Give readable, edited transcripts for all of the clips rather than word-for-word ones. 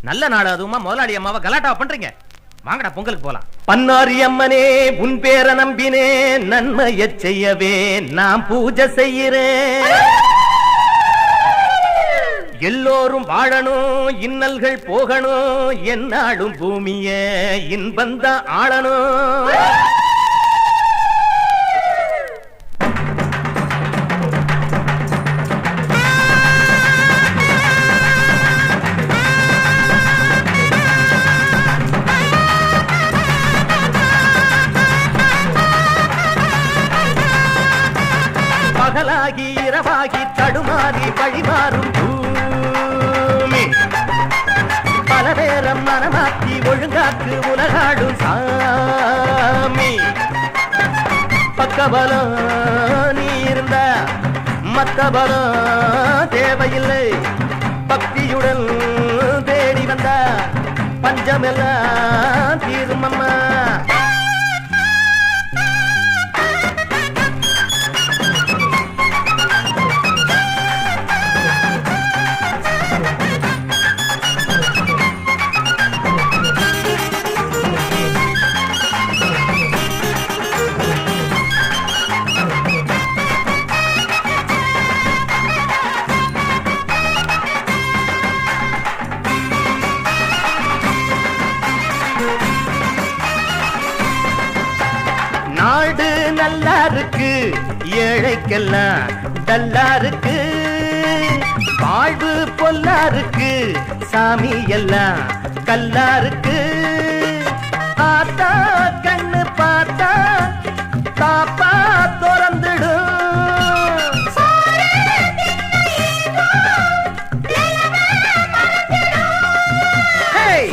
நல்ல நாடு அதுவுமா முதலாளி அம்மாவை கலாட்டா பண்றீங்க. வாங்கடா பொங்கலுக்கு போலாம். பன்னாரி அம்மனே உன் பேர நம்பினே நன்மைய செய்யவே நான் பூஜை செய்யறேன். எல்லோரும் வாழணும், இன்னல்கள் போகணும், என்னாடும் பூமிய இன்பந்த ஆளணும். பகலாகி இரவாகி தடுமாறி வழிமாறும் பூமி, பல பேரம் மனமாக்கி ஒழுங்காக்கு உலகாடும் சாமி. பக்கபலம் நீ இருந்த மத்த பலம் தேவையில்லை, பக்தியுடன் தேடி வந்த பஞ்சமெல்லாம் தீரும் அம்மா. நாடு நல்லா இருக்கு, ஏழைக்கெல்லாம் டல்லா இருக்கு, வாழ்வு பொல்லா இருக்கு, சாமி எல்லாம் கல்லா இருக்கு. ஆத்தா கண்ணு பார்த்தா தாப்பா திறந்துடும்,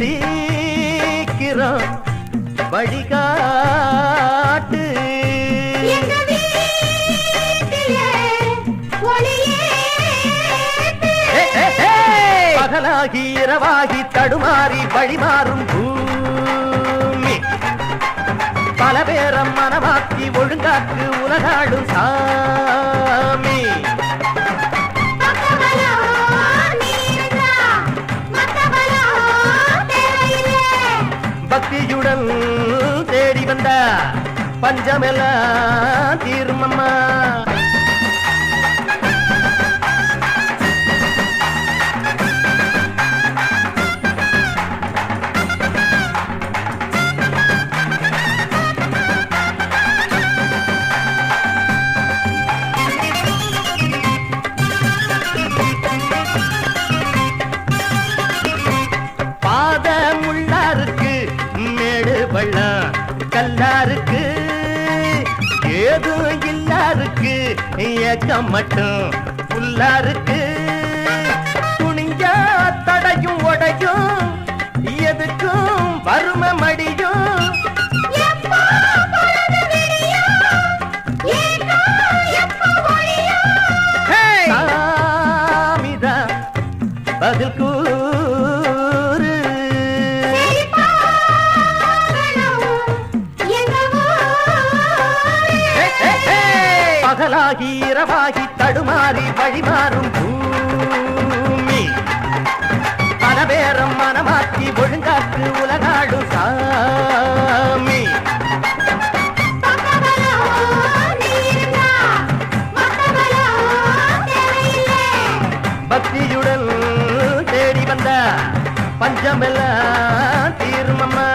சீக்கிரம் வழிகாட்டு. பகலாகி இரவாகி தடுமாறி வழிமாறும் பூமி, பல பேரம் மனமாக்கி ஒழுங்காக்கு உலகாடும் சாமி. பக்தியுடன் தேடி வந்த பஞ்சமெல்லாம் தீரும் அம்மா. கல்லா இருக்கு, ஏதும் இல்லா இருக்கு, ஏக்கம் மட்டும் புல்லா இருக்கு. துணிஞ்சா தடையும் உடையும், எதுக்கும் வறுமை மடியும். சாமிதா பதில் கூறு. பகலாகி இரவாகி தடுமாறி வழிமாறும் பூமி, பல பேரம் மனமாக்கி ஒழுங்காக்கு உலகாடும் சாமி. பக்தியுடன் தேடி வந்த பஞ்சமெல்லாம் தீரும் அம்மா.